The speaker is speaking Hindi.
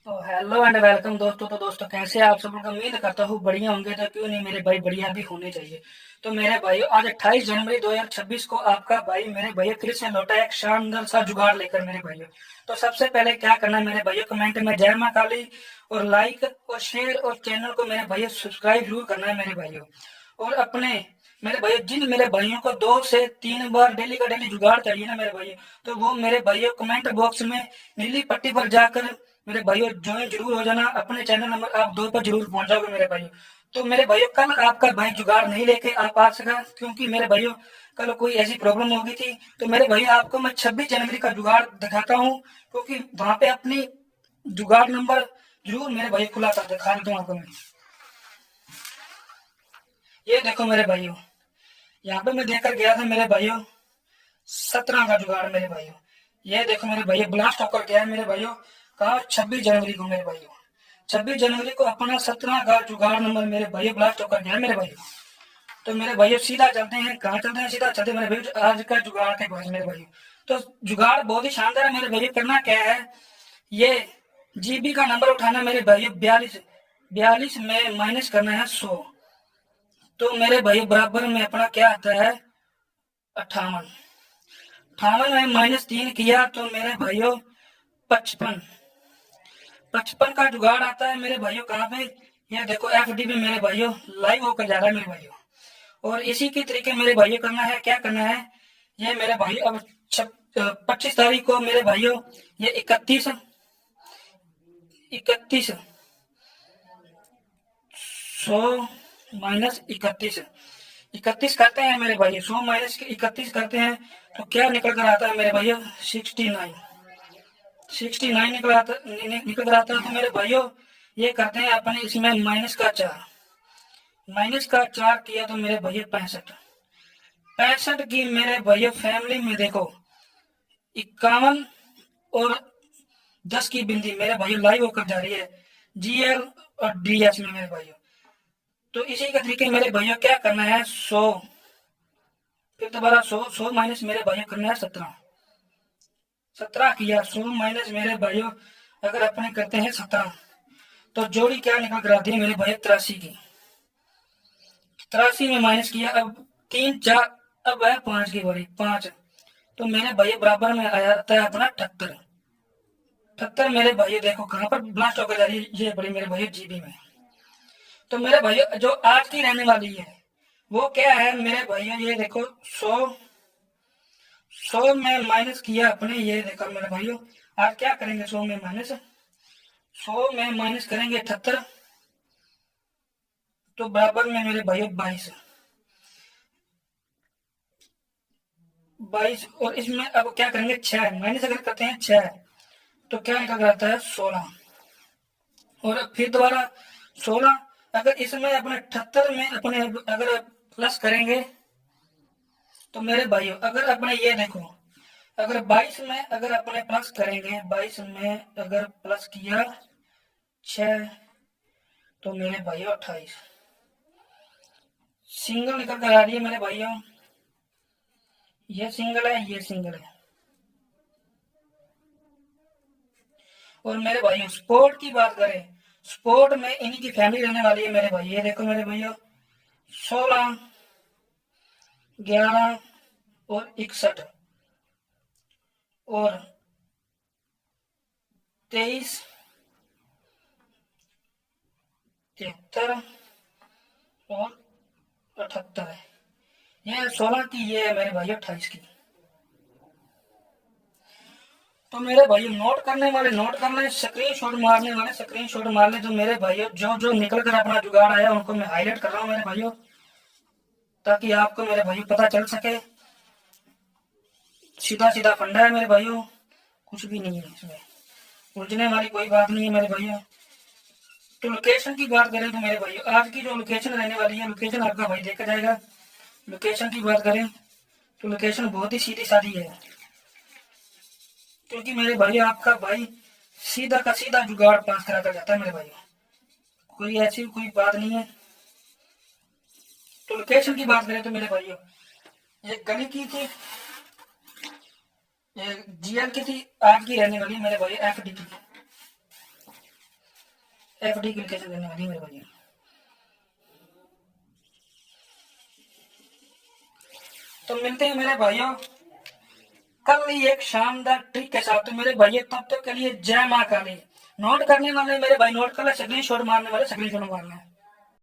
तो हेलो एंड वेलकम दोस्तों। तो दोस्तों कैसे हैं आप सब लोग? उम्मीद करता हूँ बढ़िया होंगे। तो क्यों नहीं मेरे भाई, बढ़िया भी होने चाहिए। तो मेरे भाई आज 28 जनवरी 2026 को आपका भाई मेरे भैया फिर से लौटा है एक शानदार सा जुगाड़ लेकर मेरे भाइयों। तो सबसे पहले क्या करना है मेरे भाइयों, कमेंट में जय माँ काली और लाइक और शेयर और चैनल को मेरे भाइयों सब्सक्राइब जरूर करना है मेरे भाइयों। और अपने मेरे भाइयों जिन मेरे भाइयों को 2 से 3 बार डेली का डेली जुगाड़ चाहिए ना मेरे भाइयों, तो वो मेरे भाइयों कमेंट बॉक्स में नीली पट्टी पर जाकर मेरे भाइयों ज्वाइन जरूर हो जाना। अपने चैनल नंबर आप 2 पर जरूर पहुंच जाओगे मेरे भाइयों। तो मेरे भाइयों कल आपका भाई जुगाड़ नहीं लेके आ पा सका, क्योंकि मेरे भाइयों कल कोई ऐसी प्रॉब्लम हो गई थी। तो मेरे भाइयों आपको मैं 26 जनवरी का जुगाड़ दिखाता हूँ, क्योंकि वहां पे अपनी जुगाड़ नंबर जरूर मेरे भाई खुला कर दिखा दूँ आपको मैं। ये देखो मेरे भाइयों, यहाँ पे मैं देखकर गया था मेरे भाइयों 17 का जुगाड़ मेरे भाइयों। ये देखो मेरे भाइयों ब्लास्ट होकर गया है मेरे भाइयों। कहा 26 जनवरी को मेरे भाइयों, 26 जनवरी को अपना 17 का जुगाड़ नंबर मेरे भाइयों ब्लास्ट होकर गया है मेरे भाइयों। तो मेरे भाइयों सीधा चलते हैं, कहाँ चलते हैं? सीधा चलते हैं मेरे भाइयों आज का जुगाड़ के पास मेरे भाइयों। तो जुगाड़ बहुत ही शानदार है मेरे भाइयों। करना क्या है, ये जीबी का नंबर उठाना मेरे भाइयों 42, 42 में माइनस करना है 100। तो मेरे भाई बराबर में अपना क्या आता है 58। 58 में -3 किया तो मेरे भाइयों 55। 55 का जुगाड़ आता है मेरे भाइयों कहाँ पे? ये देखो एफडी में मेरे भाइयों लाइव होकर जा रहा है मेरे भाइयों। और इसी के तरीके मेरे भाइयों करना है, क्या करना है, ये मेरे भाइयों अब 25 तारीख को मेरे भाइयों ये 31, 31 100 -31, 31 करते हैं मेरे भाई, 100 -31 करते हैं तो क्या निकल कर आता है मेरे भैया 69। 69 निकल कर आता है। तो मेरे भाइयों ये करते हैं अपने इसमें -4, -4 किया तो मेरे भैया 65। 65 की मेरे भैया फैमिली में देखो 51 और 10 की बिंदी मेरे भाइयों लाइव होकर जा रही है जीएल और डीएस में मेरे भाइयों। तो इसी के तरीके मेरे भैया क्या करना है 100, फिर दोबारा 100, 100 माइनस मेरे भाइयों करना है 17। 17 किया 100 माइनस मेरे भाइयों अगर अपने करते हैं 17, तो जोड़ी क्या निकल कर आती है मेरे भाई 83 की। 83 में माइनस किया, अब 3 4, अब है 5 की बारी 5। तो मेरे भाई बराबर में आया था अपना 78। 78 मेरे भाई देखो कहाँ पर ब्लास्ट होकर जा रही है, ये बड़ी मेरे भाई जीबी में। तो मेरे भाई जो आज की रहने वाली है वो क्या है मेरे भाइयों, ये देखो 100, 100 में माइनस किया अपने, ये देखो मेरे भाइयों आज क्या करेंगे 100 में माइनस, 100 में माइनस करेंगे 78, तो बराबर में मेरे भाइयों 22, 22। और इसमें अब क्या करेंगे 6 माइनस अगर करते हैं 6 तो क्या निकल आता है 16। और फिर दोबारा 16, अगर इसमें अपने 78 में अपने अगर प्लस करेंगे तो मेरे भाइयों अगर अपने ये देखो अगर 22 में अगर अपने प्लस करेंगे, 22 में अगर प्लस किया 6 तो मेरे भाइयों 28। सिंगल निकल कर आ रही है मेरे भाइयों, ये सिंगल है, ये सिंगल है। और मेरे भाइयों स्पोर्ट की बात करें, स्पोर्ट में इन्हीं की फैमिली रहने वाली है मेरे भाई। ये देखो मेरे भाइयों 16, 11 और 61 और 23, 73 और 78 है। ये 16 की, ये है मेरे भाई 28 की। तो मेरे भाई नोट करने वाले नोट कर लें, स्क्रीन शॉट मारने वाले स्क्रीन शॉट मार लें। तो मेरे भाइयों जो जो निकल कर अपना जुगाड़ आया उनको मैं हाईलाइट कर रहा हूँ मेरे भाइयों, ताकि आपको मेरे भाइयों पता चल सके। सीधा सीधा फंडा है मेरे भाइयों, कुछ भी नहीं है इसमें, उलझने वाली कोई बात नहीं है मेरे भाइयों। तो लोकेशन की बात करें तो मेरे भाइयों आज की जो लोकेशन रहने वाली है, लोकेशन आपका भाई देखा जाएगा। लोकेशन की बात करें तो लोकेशन बहुत ही सीधी सादी है, क्योंकि मेरे भाई आपका भाई सीधा का सीधा जुगाड़ पास करा कर जाता है मेरे भाई, कोई ऐसी कोई बात नहीं है। तो लोकेशन की बात करें तो मेरे भाइयों ये गली की थी, ये जीएल की थी, आज की रहने वाली मेरे भाई एफडी की। एफडी क्लिक कैसे करने वाली है मेरे भाई। तो मिलते हैं मेरे भाइयों कल ही एक शानदार ट्रिक के साथ। तो मेरे भाइयों तब तक के लिए जय माँ काली। नोट करने वाले मेरे भाई नोट कर ले, स्क्रीन शॉट मारने वाले स्क्रीन शॉट मारना।